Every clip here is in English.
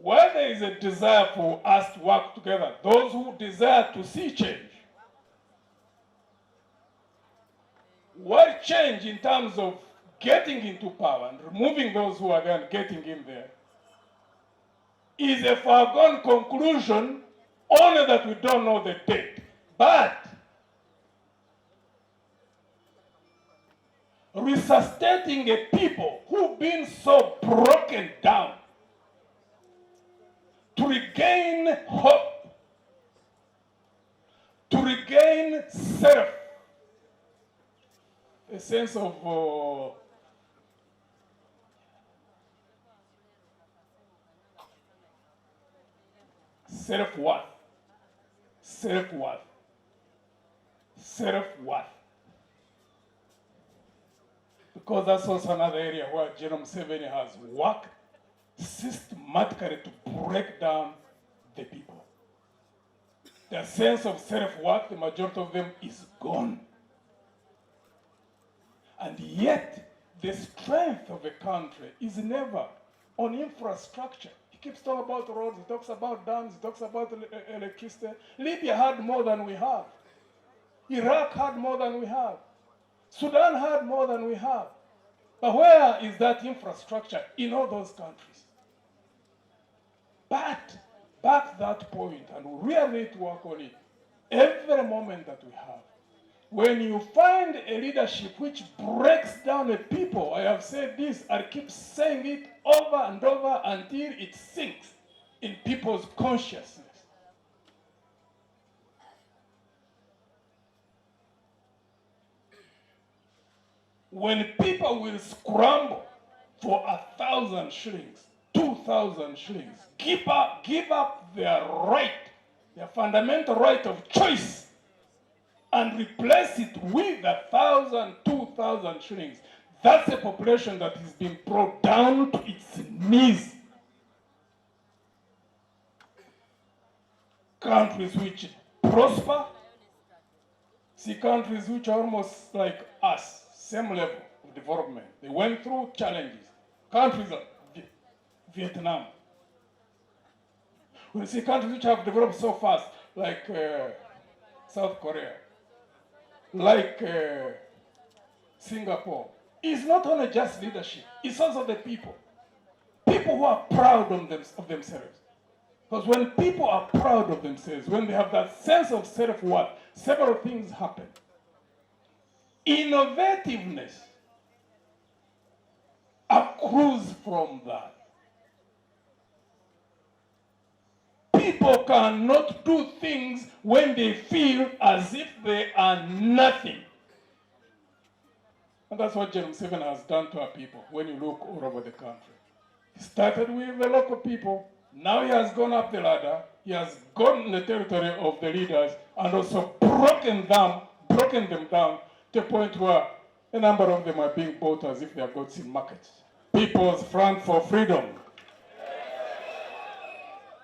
where there is a desire for us to work together, those who desire to see change, what change in terms of getting into power and removing those who are there and getting in there is a foregone conclusion, only that we don't know the date. But resuscitating a people who've been so broken down to regain hope, to regain self, a sense of self-worth, self-worth, self-worth. Because that's also another area where General Museveni has worked systematically to break down the people. Their sense of self-worth, the majority of them is gone. And yet, the strength of a country is never on infrastructure. He keeps talking about roads, he talks about dams, he talks about electricity. Libya had more than we have. Iraq had more than we have. Sudan had more than we have. But where is that infrastructure in all those countries? But back that point, and we really need to work on it every moment that we have. When you find a leadership which breaks down a people, I have said this, I keep saying it over and over until it sinks in people's consciousness. When people will scramble for 1,000 shillings, 2,000 shillings, give up their right, their fundamental right of choice, and replace it with 1,000, 2,000 shillings, that's a population that has been brought down to its knees. Countries which prosper, see countries which are almost like us, same level of development. They went through challenges. Countries like Vietnam. We see countries which have developed so fast, like South Korea, like Singapore. It's not only just leadership, it's also the people. People who are proud of themselves. Because when people are proud of themselves, when they have that sense of self-worth, several things happen. Innovativeness accrues from that. People cannot do things when they feel as if they are nothing. And that's what General Museveni has done to our people when you look all over the country. He started with the local people. Now he has gone up the ladder. He has gone in the territory of the leaders and also broken them down to a point where a number of them are being bought as if they are goods in markets. People's Front for Freedom,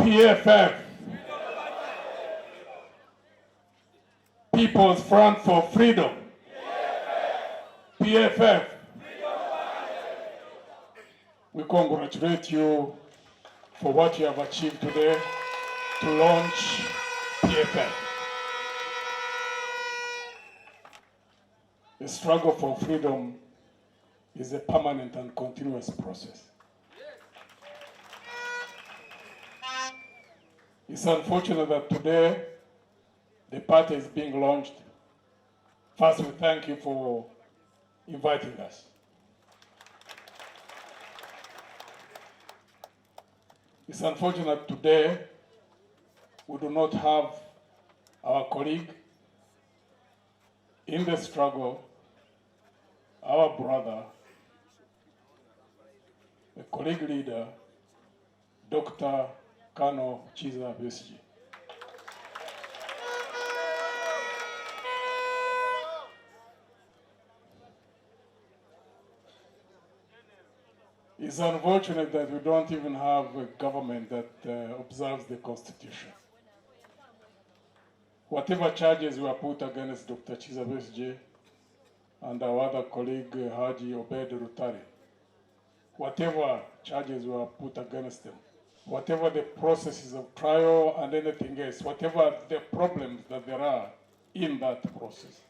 PFF, People's Front for Freedom, PFF. We congratulate you for what you have achieved today to launch PFF. The struggle for freedom is a permanent and continuous process. It's unfortunate that today the party is being launched. First, we thank you for inviting us. It's unfortunate today we do not have our colleague in the struggle, our brother, a colleague leader, Dr. Kano Chiza Besigye. It's unfortunate that we don't even have a government that observes the Constitution. Whatever charges were put against Dr. Chiza Besigye and our other colleague Haji Obed Rutare, whatever charges were put against them, whatever the processes of trial and anything else, whatever the problems that there are in that process.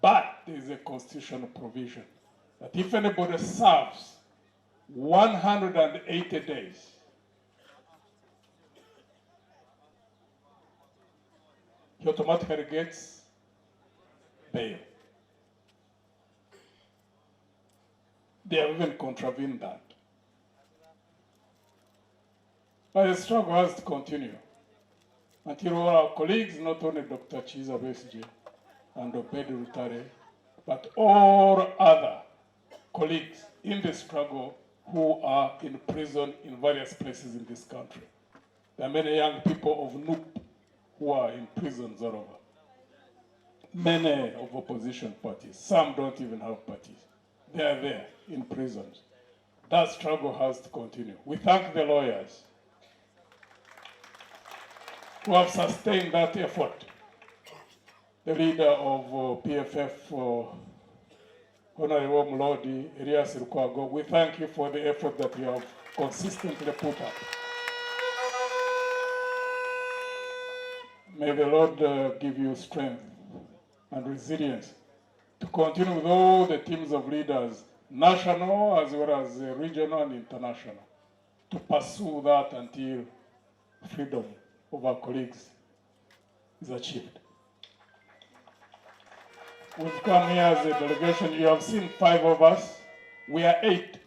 But there is a constitutional provision that if anybody serves 180 days, he automatically gets bail. They have even contravened that. But the struggle has to continue until all our colleagues, not only Dr. Chiza Besige and Obedi Rutare, but all other colleagues in the struggle who are in prison in various places in this country. There are many young people of NUP who are in prisons all over. Many of opposition parties, some don't even have parties. They are there in prisons. That struggle has to continue. We thank the lawyers who have sustained that effort. The leader of PFF, Honorable Mlodi, Elias Lukwago, we thank you for the effort that you have consistently put up. May the Lord give you strength and resilience to continue with all the teams of leaders, national as well as regional and international, to pursue that until freedom of our colleagues is achieved. We've come here as a delegation. You have seen 5 of us. We are 8.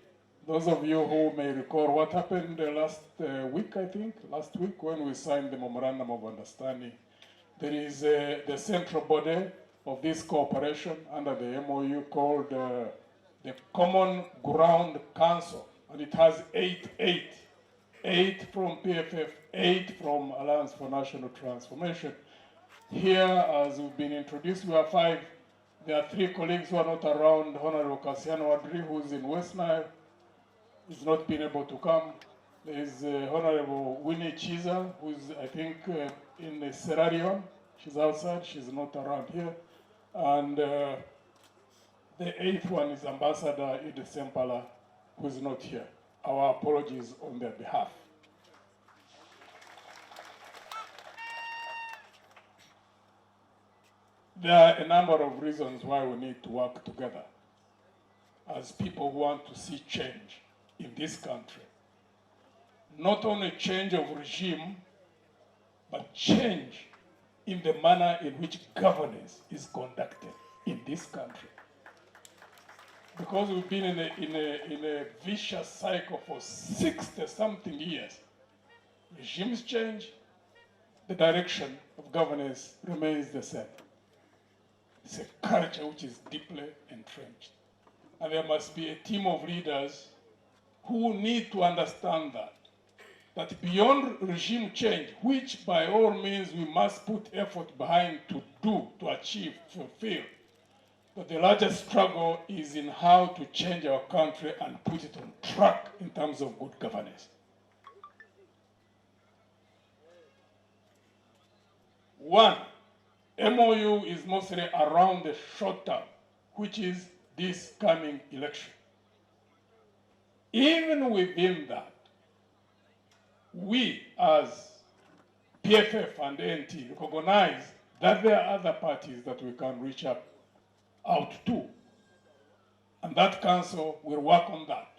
Those of you who may recall what happened last week, I think, last week when we signed the Memorandum of Understanding. There is the central body of this cooperation under the MOU called the Common Ground Council, and it has 8 from PFF, 8 from Alliance for National Transformation. Here, as we've been introduced, we are 5. There are 3 colleagues who are not around. Honorable Cassiano Wadri, who's in West Nile, is not been able to come. There is Honorable Winnie Chiza, who's, I think, in Sierra Leone. She's outside, she's not around here. And the 8th one is Ambassador Ide Sempala, who's not here. Our apologies on their behalf. There are a number of reasons why we need to work together as people who want to see change in this country. Not only change of regime, but change in the manner in which governance is conducted in this country. Because we've been in a vicious cycle for 60-something years. Regimes change, the direction of governance remains the same. It's a culture which is deeply entrenched. And there must be a team of leaders who need to understand that beyond regime change, which by all means we must put effort behind to do, to achieve, fulfill, but the largest struggle is in how to change our country and put it on track in terms of good governance. One, MOU is mostly around the short term, which is this coming election. Even within that, we as PFF and NT recognize that there are other parties that we can reach out to. And that council will work on that.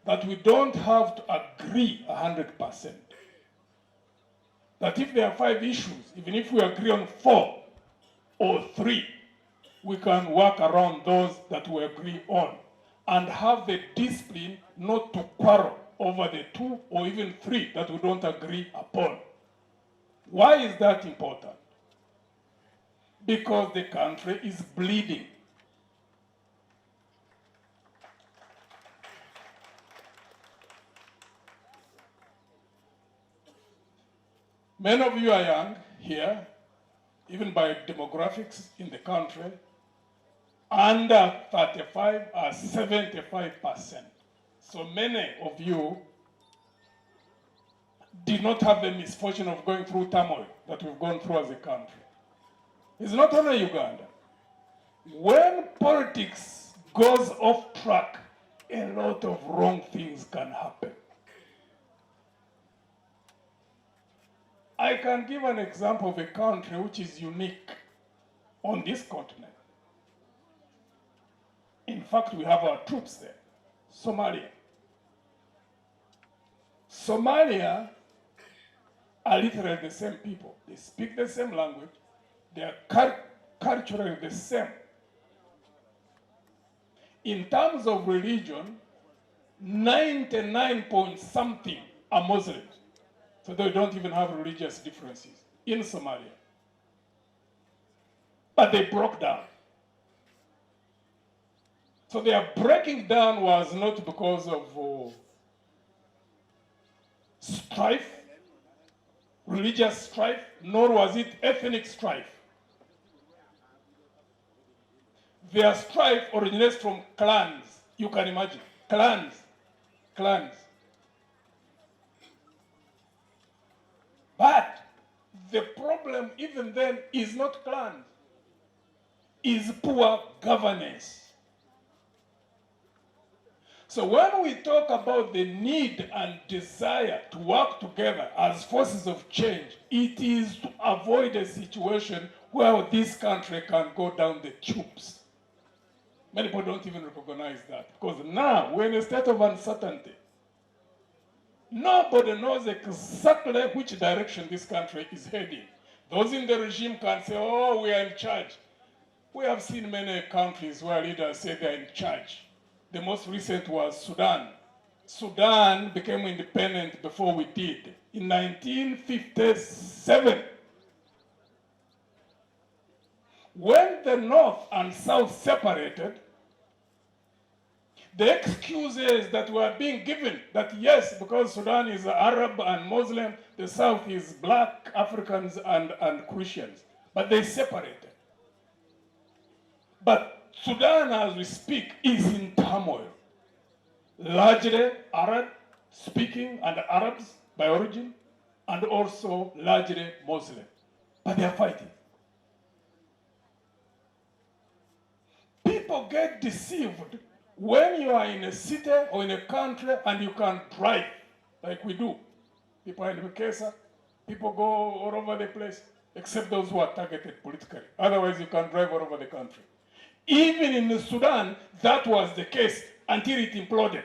That we don't have to agree 100%. That if there are 5 issues, even if we agree on 4 or 3, we can work around those that we agree on and have the discipline not to quarrel over the 2 or even 3 that we don't agree upon. Why is that important? Because the country is bleeding. Many of you are young here, even by demographics in the country. Under 35 are 75%. So many of you did not have the misfortune of going through turmoil that we've gone through as a country. It's not only Uganda. When politics goes off track, a lot of wrong things can happen. I can give an example of a country which is unique on this continent. In fact, we have our troops there. Somalia. Somalia are literally the same people. They speak the same language. They are culturally the same. In terms of religion, 99 point something are Muslims. So they don't even have religious differences in Somalia. But they broke down. So their breaking down was not because of strife, religious strife, nor was it ethnic strife. Their strife originates from clans. You can imagine. Clans. But the problem even then is not clans, is poor governance. So when we talk about the need and desire to work together as forces of change, it is to avoid a situation where this country can go down the tubes. Many people don't even recognize that, because now we're in a state of uncertainty. Nobody knows exactly which direction this country is heading. Those in the regime can say, oh, we are in charge. We have seen many countries where leaders say they're in charge. The most recent was Sudan. Sudan became independent before we did, in 1957. When the North and South separated, the excuses that were being given that yes, because Sudan is Arab and Muslim, the South is black, Africans and Christians. But they separated. But Sudan, as we speak, is in turmoil. Largely Arab speaking and Arabs by origin, and also largely Muslim. But they are fighting. People get deceived when you are in a city or in a country and you can drive, like we do. People in Mugisha, people go all over the place, except those who are targeted politically. Otherwise, you can drive all over the country. Even in Sudan, that was the case until it imploded.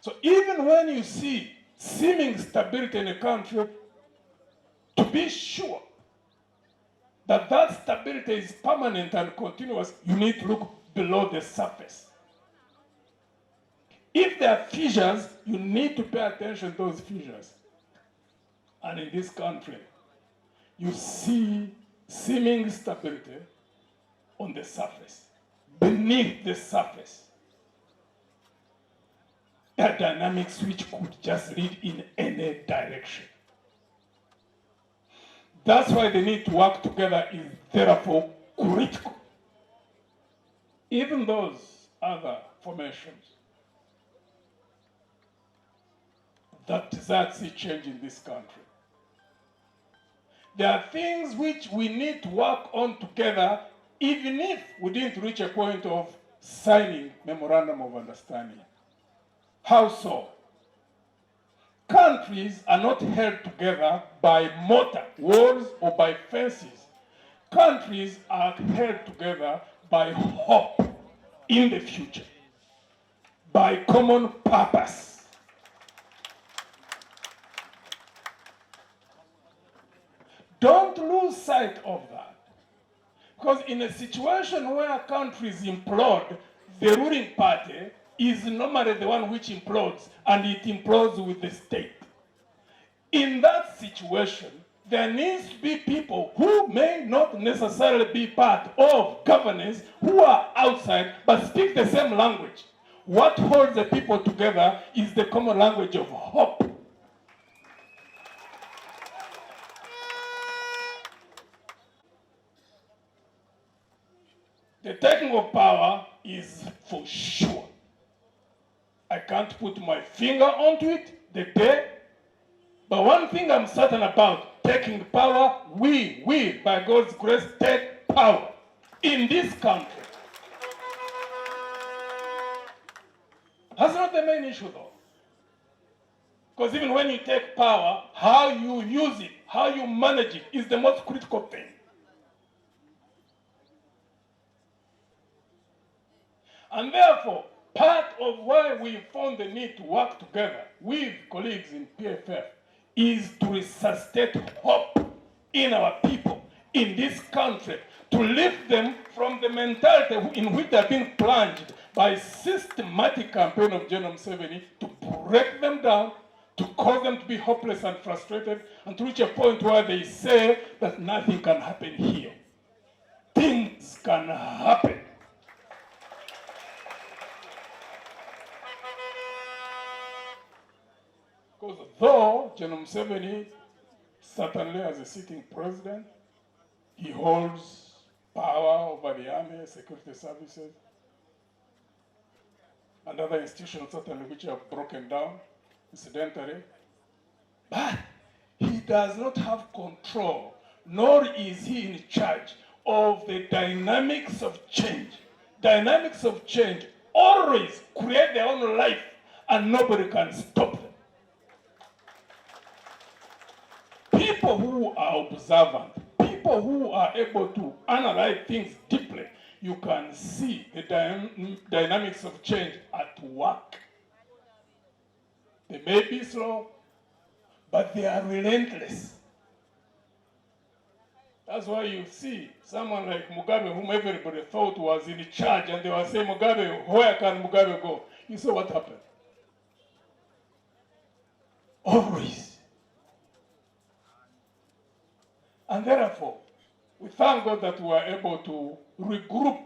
So even when you see seeming stability in a country, to be sure that that stability is permanent and continuous, you need to look below the surface. If there are fissures, you need to pay attention to those fissures. And in this country, you see seeming stability on the surface. Beneath the surface, there are dynamics which could just lead in any direction. That's why the need to work together is therefore critical. Even those other formations that desire to see change in this country, there are things which we need to work on together, even if we didn't reach a point of signing memorandum of understanding. How so? Countries are not held together by mortar, walls, or by fences. Countries are held together by hope in the future, by common purpose. Don't lose sight of that. Because in a situation where countries implode, the ruling party is normally the one which implodes, and it implodes with the state. In that situation, there needs to be people who may not necessarily be part of governance, who are outside but speak the same language. What holds the people together is the common language of hope. The taking of power is for sure. I can't put my finger onto it, the day. But one thing I'm certain about, taking power, we will, by God's grace, take power in this country. That's not the main issue, though. Because even when you take power, how you use it, how you manage it is the most critical thing. And therefore, part of why we found the need to work together with colleagues in PFF is to resuscitate hope in our people, in this country, to lift them from the mentality in which they are being plunged by systematic campaign of General Museveni to break them down, to cause them to be hopeless and frustrated, and to reach a point where they say that nothing can happen here. Things can happen. Because though General Museveni, certainly as a sitting president, he holds power over the army, security services, and other institutions certainly which have broken down, incidentally, but he does not have control, nor is he in charge of the dynamics of change. Dynamics of change always create their own life, and nobody can stop them. People who are observant, people who are able to analyze things deeply, you can see the dynamics of change at work. They may be slow, but they are relentless. That's why you see someone like Mugabe, whom everybody thought was in charge, and they were saying, Mugabe, where can Mugabe go? You saw what happened. Always. And therefore, we thank God that we were able to regroup.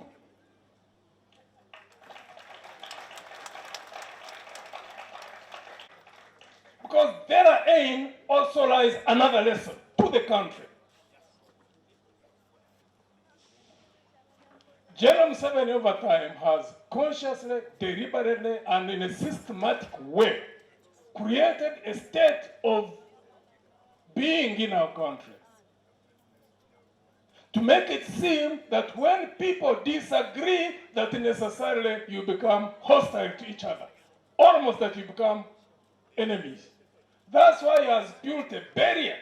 Because therein also lies another lesson to the country. General Museveni over time has consciously, deliberately, and in a systematic way created a state of being in our country to make it seem that when people disagree, that necessarily you become hostile to each other, almost that you become enemies. That's why he has built a barrier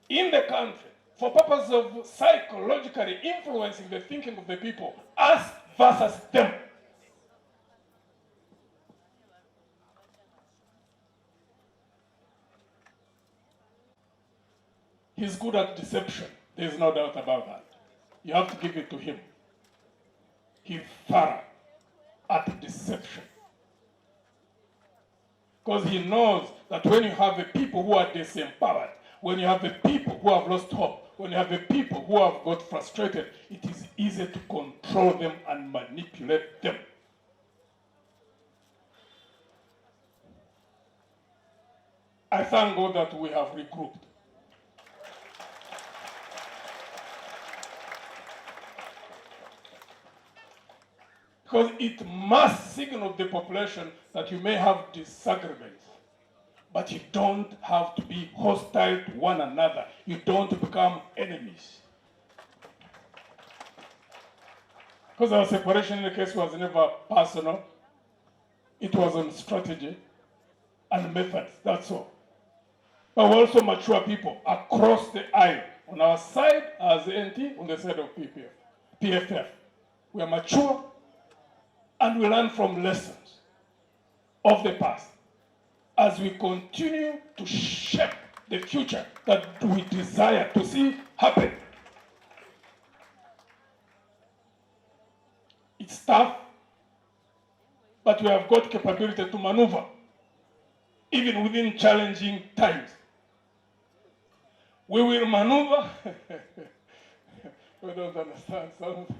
in the country for purpose of psychologically influencing the thinking of the people, us versus them. He's good at deception. There's no doubt about that. You have to give it to him. He's thorough at deception. Because he knows that when you have the people who are disempowered, when you have the people who have lost hope, when you have the people who have got frustrated, it is easy to control them and manipulate them. I thank God that we have regrouped. Because it must signal the population that you may have disagreements, but you don't have to be hostile to one another. You don't become enemies. Because our separation in the case was never personal. It was on strategy and methods, that's all. But we're also mature people across the aisle. On our side as NT, on the side of PFF. We are mature, and we learn from lessons of the past as we continue to shape the future that we desire to see happen. It's tough, but we have got capability to maneuver, even within challenging times. We will maneuver. We don't understand something.